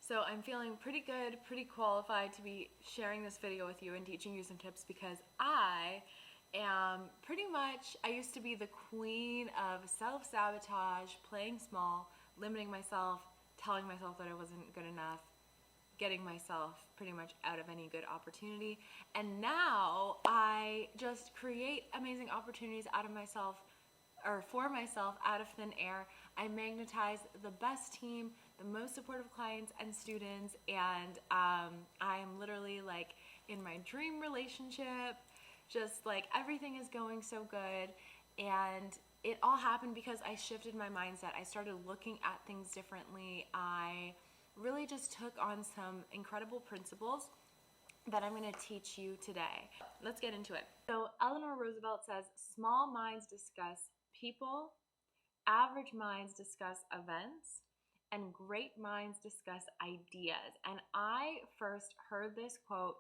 So I'm feeling pretty good, pretty qualified to be sharing this video with you and teaching you some tips because I am I used to be the queen of self-sabotage, playing small, limiting myself, telling myself that I wasn't good enough, getting myself pretty much out of any good opportunity. And now I just create amazing opportunities out of myself or for myself out of thin air. I magnetize the best team, the most supportive clients and students, and I am literally like in my dream relationship. Just like everything is going so good, and it all happened because I shifted my mindset. I started looking at things differently. I really just took on some incredible principles that I'm going to teach you today. Let's get into it. So Eleanor Roosevelt says, small minds discuss people, average minds discuss events, and great minds discuss ideas. And I first heard this quote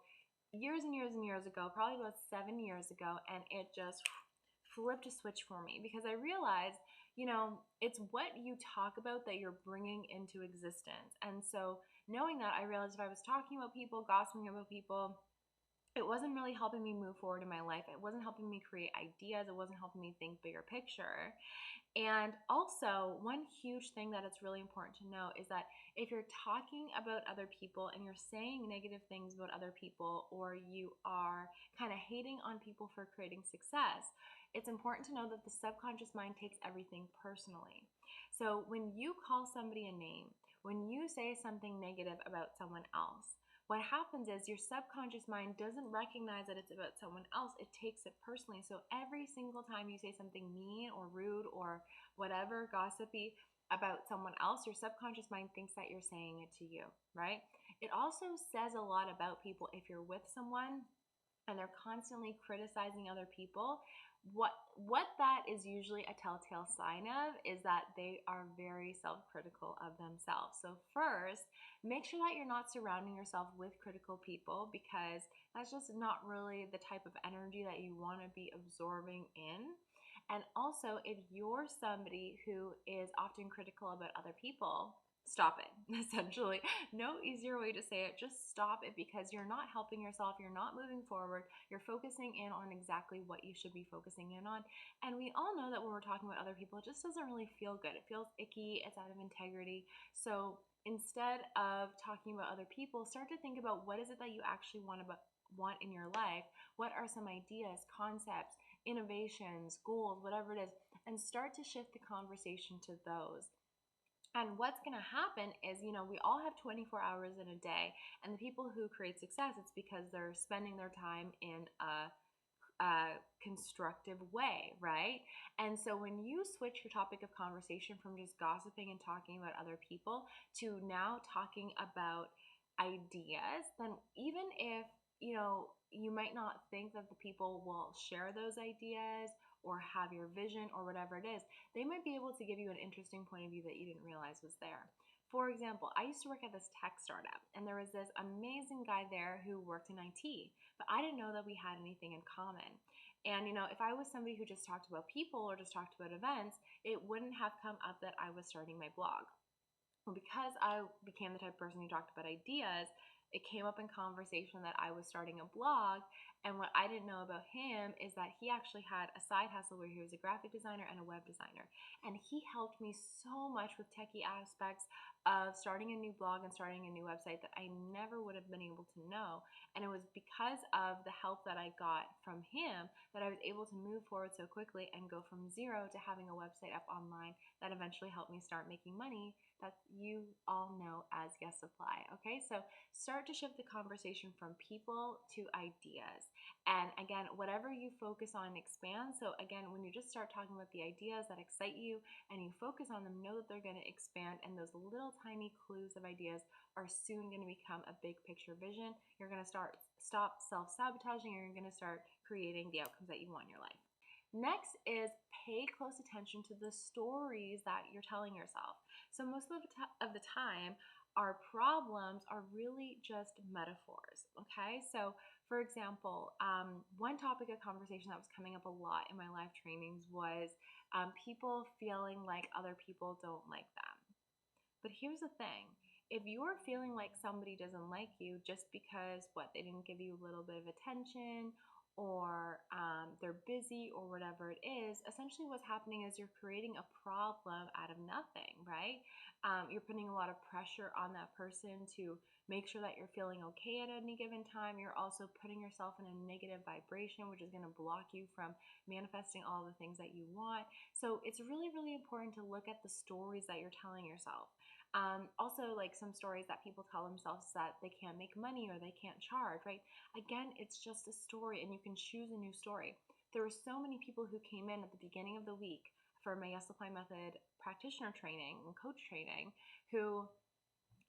years and years and years ago, probably about 7 years ago, and it just flipped a switch for me because I realized, it's what you talk about that you're bringing into existence. And so knowing that, I realized if I was talking about people, gossiping about people, it wasn't really helping me move forward in my life. It wasn't helping me create ideas. It wasn't helping me think bigger picture. And also, one huge thing that it's really important to know is that if you're talking about other people and you're saying negative things about other people, or you are kind of hating on people for creating success, it's important to know that the subconscious mind takes everything personally. So when you call somebody a name, when you say something negative about someone else, what happens is your subconscious mind doesn't recognize that it's about someone else. It takes it personally. So every single time you say something mean or rude or whatever, gossipy about someone else, your subconscious mind thinks that you're saying it to you, right? It also says a lot about people if you're with someone and they're constantly criticizing other people. What that is usually a telltale sign of is that they are very self-critical of themselves. So first, make sure that you're not surrounding yourself with critical people, because that's just not really the type of energy that you want to be absorbing in. And also, if you're somebody who is often critical about other people, stop it. Essentially, no easier way to say it. Just stop it, because you're not helping yourself. You're not moving forward. You're focusing in on exactly what you should be focusing in on. And we all know that when we're talking about other people, it just doesn't really feel good. It feels icky. It's out of integrity. So instead of talking about other people, start to think about what is it that you actually want in your life. What are some ideas, concepts, innovations, goals, whatever it is, and start to shift the conversation to those. And what's going to happen is, we all have 24 hours in a day, and the people who create success, it's because they're spending their time in a constructive way, right? And so when you switch your topic of conversation from just gossiping and talking about other people to now talking about ideas, then even if, you might not think that the people will share those ideas or have your vision or whatever it is, they might be able to give you an interesting point of view that you didn't realize was there. For example, I used to work at this tech startup, and there was this amazing guy there who worked in IT, but I didn't know that we had anything in common. And if I was somebody who just talked about people or just talked about events, it wouldn't have come up that I was starting my blog. Well, because I became the type of person who talked about ideas, it came up in conversation that I was starting a blog. And what I didn't know about him is that he actually had a side hustle where he was a graphic designer and a web designer. And he helped me so much with techie aspects of starting a new blog and starting a new website that I never would have been able to know. And it was because of the help that I got from him that I was able to move forward so quickly and go from zero to having a website up online that eventually helped me start making money that you all know as Yes Supply. Okay, so start to shift the conversation from people to ideas. And again, whatever you focus on expands. So again, when you just start talking about the ideas that excite you and you focus on them, know that they're going to expand, and those little tiny clues of ideas are soon going to become a big picture vision. You're going to stop self-sabotaging, and you're going to start creating the outcomes that you want in your life. Next is pay close attention to the stories that you're telling yourself. So most of the time, our problems are really just metaphors, okay? So for example, one topic of conversation that was coming up a lot in my live trainings was people feeling like other people don't like them. But here's the thing. if you're feeling like somebody doesn't like you just because they didn't give you a little bit of attention, or they're busy, or whatever it is, essentially what's happening is you're creating a problem out of nothing, right? You're putting a lot of pressure on that person to make sure that you're feeling okay at any given time. You're also putting yourself in a negative vibration, which is going to block you from manifesting all the things that you want. So it's really, really important to look at the stories that you're telling yourself. Also, like some stories that people tell themselves, that they can't make money or they can't charge, right? Again, it's just a story, and you can choose a new story. There were so many people who came in at the beginning of the week for my Yes Apply Method practitioner training and coach training, who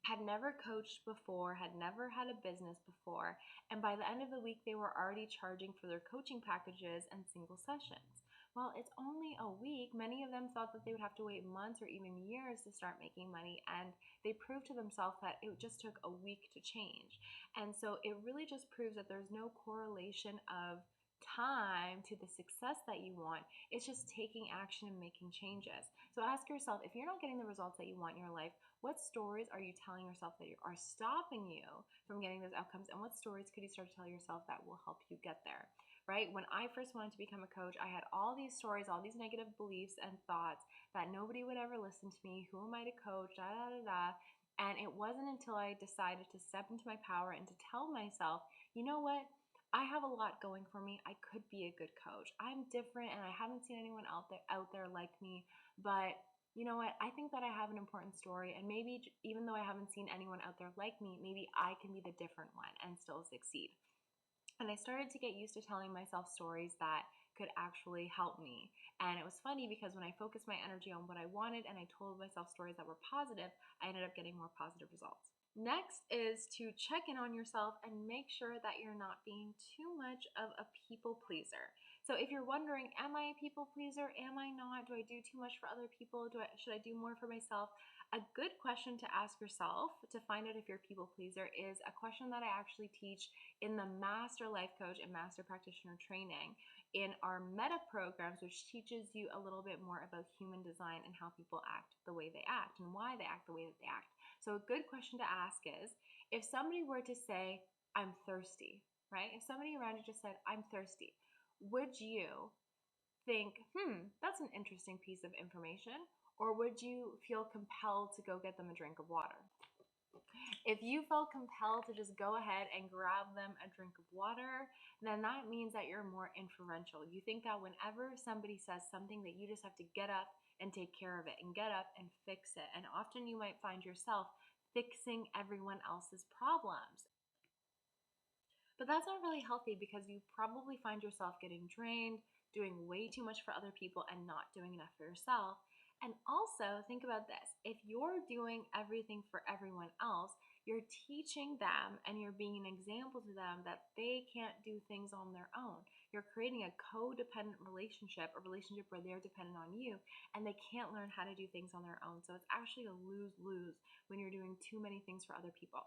had never coached before, had never had a business before, and by the end of the week, they were already charging for their coaching packages and single sessions. Well, it's only a week. Many of them thought that they would have to wait months or even years to start making money, and they proved to themselves that it just took a week to change. And so it really just proves that there's no correlation of time to the success that you want. It's just taking action and making changes. So ask yourself, if you're not getting the results that you want in your life, what stories are you telling yourself that are stopping you from getting those outcomes? And what stories could you start to tell yourself that will help you get there, right? When I first wanted to become a coach, I had all these stories, all these negative beliefs and thoughts that nobody would ever listen to me. Who am I to coach? Da, da, da, da. And it wasn't until I decided to step into my power and to tell myself, you know what? I have a lot going for me. I could be a good coach. I'm different, and I haven't seen anyone out there like me, but you know what? I think that I have an important story, and maybe even though I haven't seen anyone out there like me, maybe I can be the different one and still succeed. And I started to get used to telling myself stories that could actually help me. And it was funny because when I focused my energy on what I wanted and I told myself stories that were positive, I ended up getting more positive results. Next is to check in on yourself and make sure that you're not being too much of a people pleaser. So if you're wondering, am I a people pleaser? Am I not? Do I do too much for other people? Should I do more for myself? A good question to ask yourself to find out if you're a people pleaser is a question that I actually teach in the Master Life Coach and Master Practitioner training in our meta programs, which teaches you a little bit more about human design and how people act the way they act and why they act the way that they act. So a good question to ask is, if somebody were to say, I'm thirsty, right? If somebody around you just said, I'm thirsty, would you think, that's an interesting piece of information? Or would you feel compelled to go get them a drink of water? If you felt compelled to just go ahead and grab them a drink of water, then that means that you're more inferential. You think that whenever somebody says something, that you just have to get up and take care of it, and get up and fix it. And often you might find yourself fixing everyone else's problems. But that's not really healthy, because you probably find yourself getting drained, doing way too much for other people and not doing enough for yourself. And also, think about this. If you're doing everything for everyone else, you're teaching them and you're being an example to them that they can't do things on their own. You're creating a codependent relationship, a relationship where they're dependent on you and they can't learn how to do things on their own. So it's actually a lose-lose when you're doing too many things for other people.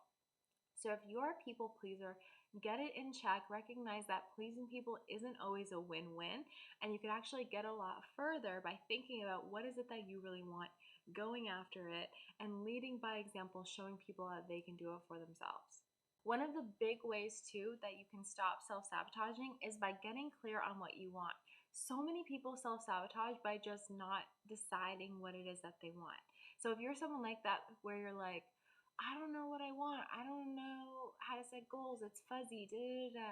So if you're a people pleaser, get it in check. Recognize that pleasing people isn't always a win-win, and you can actually get a lot further by thinking about what is it that you really want, going after it, and leading by example, showing people that they can do it for themselves. One of the big ways too that you can stop self-sabotaging is by getting clear on what you want. So many people self-sabotage by just not deciding what it is that they want. So if you're someone like that, where you're like, I don't know what I want, I don't know how to set goals, it's fuzzy, da da da.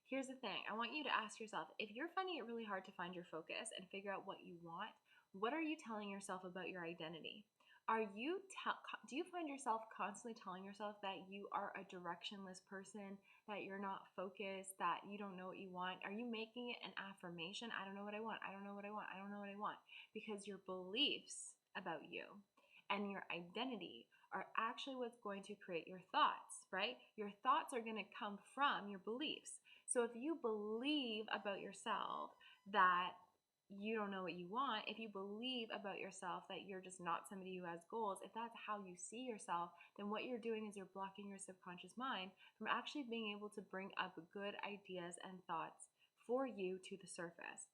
Here's the thing, I want you to ask yourself, if you're finding it really hard to find your focus and figure out what you want, what are you telling yourself about your identity? Do you find yourself constantly telling yourself that you are a directionless person, that you're not focused, that you don't know what you want? Are you making it an affirmation? I don't know what I want, I don't know what I want, I don't know what I want. Because your beliefs about you and your identity are actually what's going to create your thoughts, right? Your thoughts are going to come from your beliefs. So if you believe about yourself that you don't know what you want, if you believe about yourself that you're just not somebody who has goals, if that's how you see yourself, then what you're doing is you're blocking your subconscious mind from actually being able to bring up good ideas and thoughts for you to the surface.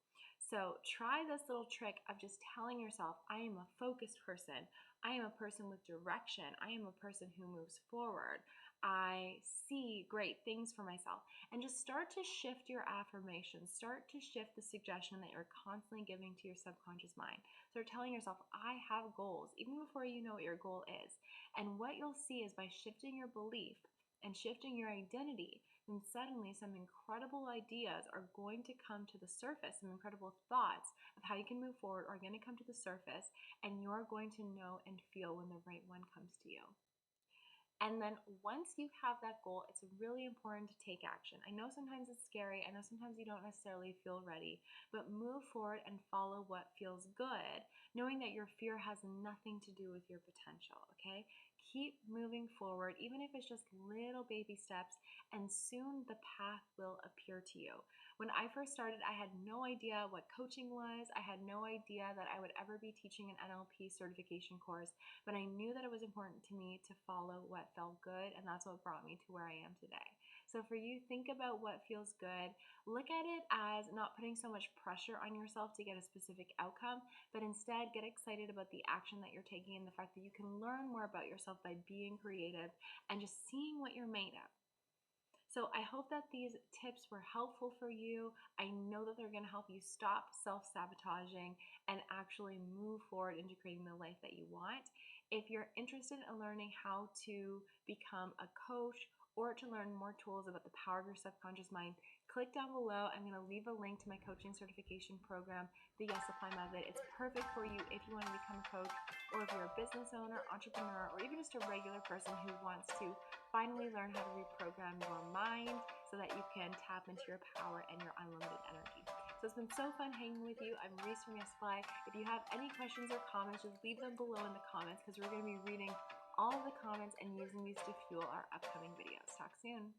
So try this little trick of just telling yourself, I am a focused person. I am a person with direction. I am a person who moves forward. I see great things for myself. And just start to shift your affirmations. Start to shift the suggestion that you're constantly giving to your subconscious mind. Start telling yourself, I have goals, even before you know what your goal is. And what you'll see is by shifting your belief and shifting your identity, then suddenly some incredible ideas are going to come to the surface. Some incredible thoughts of how you can move forward are going to come to the surface, and you're going to know and feel when the right one comes to you. And then once you have that goal, it's really important to take action. I know sometimes it's scary. I know sometimes you don't necessarily feel ready, but move forward and follow what feels good, knowing that your fear has nothing to do with your potential, okay? Keep moving forward, even if it's just little baby steps, and soon the path will appear to you. When I first started, I had no idea what coaching was. I had no idea that I would ever be teaching an NLP certification course, but I knew that it was important to me to follow what felt good, and that's what brought me to where I am today. So for you, think about what feels good. Look at it as not putting so much pressure on yourself to get a specific outcome, but instead get excited about the action that you're taking and the fact that you can learn more about yourself by being creative and just seeing what you're made of. So I hope that these tips were helpful for you. I know that they're going to help you stop self-sabotaging and actually move forward into creating the life that you want. If you're interested in learning how to become a coach or to learn more tools about the power of your subconscious mind, click down below. I'm going to leave a link to my coaching certification program, the Yes Apply Method. It's perfect for you if you want to become a coach, or if you're a business owner, entrepreneur, or even just a regular person who wants to finally learn how to reprogram your mind so that you can tap into your power and your unlimited energy. So it's been so fun hanging with you. I'm Reese from Yes Apply. If you have any questions or comments, just leave them below in the comments, because we're going to be reading all of the comments and using these to fuel our upcoming videos. Talk soon.